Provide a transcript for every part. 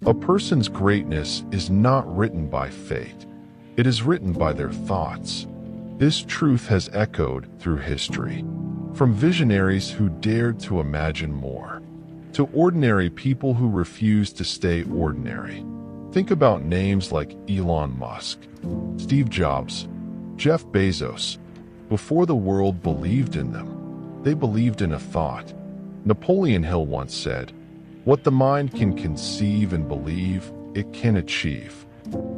A person's greatness is not written by fate. It is written by their thoughts. This truth has echoed through history, from visionaries who dared to imagine more, to ordinary people who refused to stay ordinary. Think about names like Elon Musk, Steve Jobs, Jeff Bezos. Before the world believed in them, they believed in a thought. Napoleon Hill once said, "What the mind can conceive and believe, it can achieve."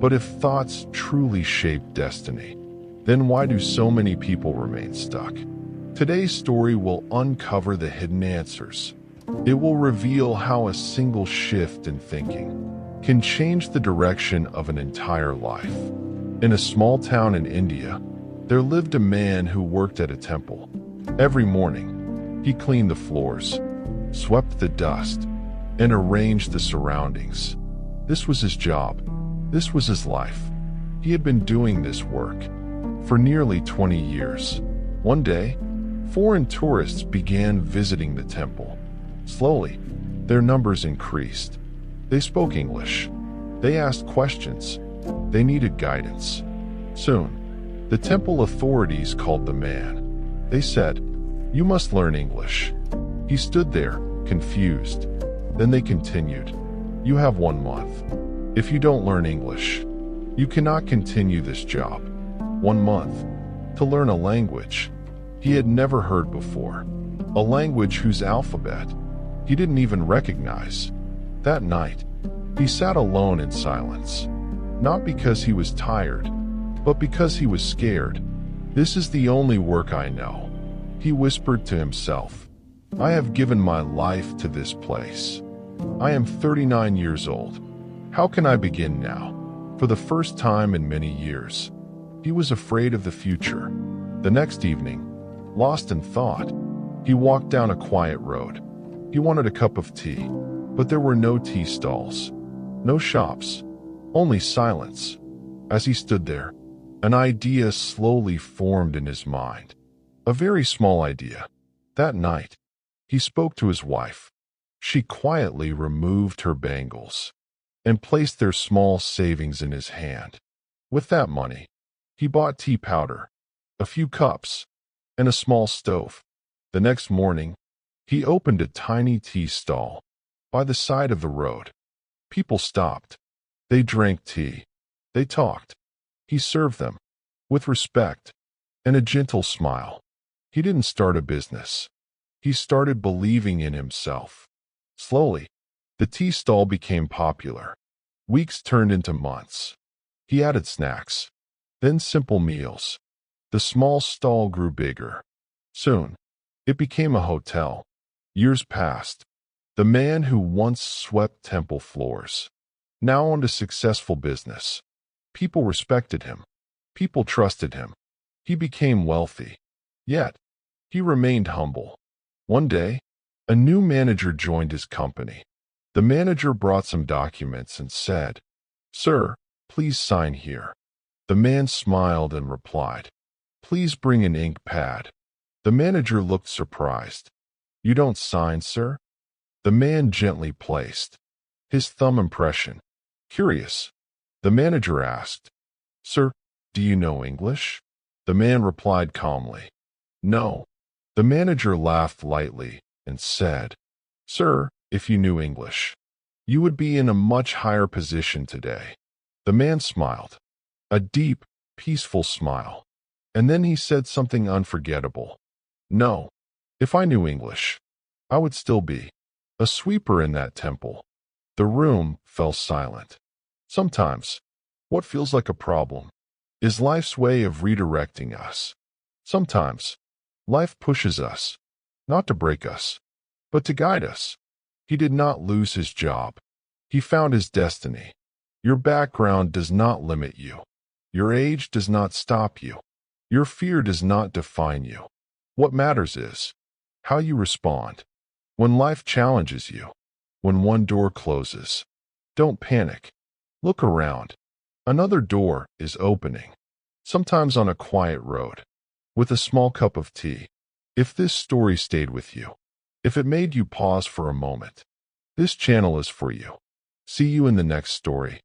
But if thoughts truly shape destiny, then why do so many people remain stuck? Today's story will uncover the hidden answers. It will reveal how a single shift in thinking can change the direction of an entire life. In a small town in India, there lived a man who worked at a temple. Every morning, he cleaned the floors, swept the dust, and arranged the surroundings. This was his job. This was his life. He had been doing this work for nearly 20 years. One day, foreign tourists began visiting the temple. Slowly, their numbers increased. They spoke English. They asked questions. They needed guidance. Soon, the temple authorities called the man. They said, "You must learn English." He stood there, confused. Then they continued, "You have 1 month. If you don't learn English, you cannot continue this job." 1 month to learn a language he had never heard before, a language whose alphabet he didn't even recognize. That night, he sat alone in silence, not because he was tired, but because he was scared. "This is the only work I know," he whispered to himself. "I have given my life to this place. I am 39 years old. How can I begin now?" For the first time in many years, he was afraid of the future. The next evening, lost in thought, he walked down a quiet road. He wanted a cup of tea, but there were no tea stalls, no shops, only silence. As he stood there, an idea slowly formed in his mind. A very small idea. That night, he spoke to his wife. She quietly removed her bangles and placed their small savings in his hand. With that money, he bought tea powder, a few cups, and a small stove. The next morning, he opened a tiny tea stall by the side of the road. People stopped. They drank tea. They talked. He served them with respect and a gentle smile. He didn't start a business. He started believing in himself. Slowly, the tea stall became popular. Weeks turned into months. He added snacks, then simple meals. The small stall grew bigger. Soon, it became a hotel. Years passed. The man who once swept temple floors now owned a successful business. People respected him. People trusted him. He became wealthy. Yet, he remained humble. One day, a new manager joined his company. The manager brought some documents and said, "Sir, please sign here." The man smiled and replied, "Please bring an ink pad." The manager looked surprised. "You don't sign, sir?" The man gently placed his thumb impression. Curious, the manager asked, "Sir, do you know English?" The man replied calmly, "No." The manager laughed lightly and said, "Sir, if you knew English, you would be in a much higher position today." The man smiled, a deep, peaceful smile, and then he said something unforgettable. "No, if I knew English, I would still be a sweeper in that temple." The room fell silent. Sometimes, what feels like a problem is life's way of redirecting us. Sometimes, life pushes us, not to break us, but to guide us. He did not lose his job. He found his destiny. Your background does not limit you. Your age does not stop you. Your fear does not define you. What matters is how you respond. When life challenges you, when one door closes, don't panic. Look around. Another door is opening, sometimes on a quiet road, with a small cup of tea. If this story stayed with you, if it made you pause for a moment, this channel is for you. See you in the next story.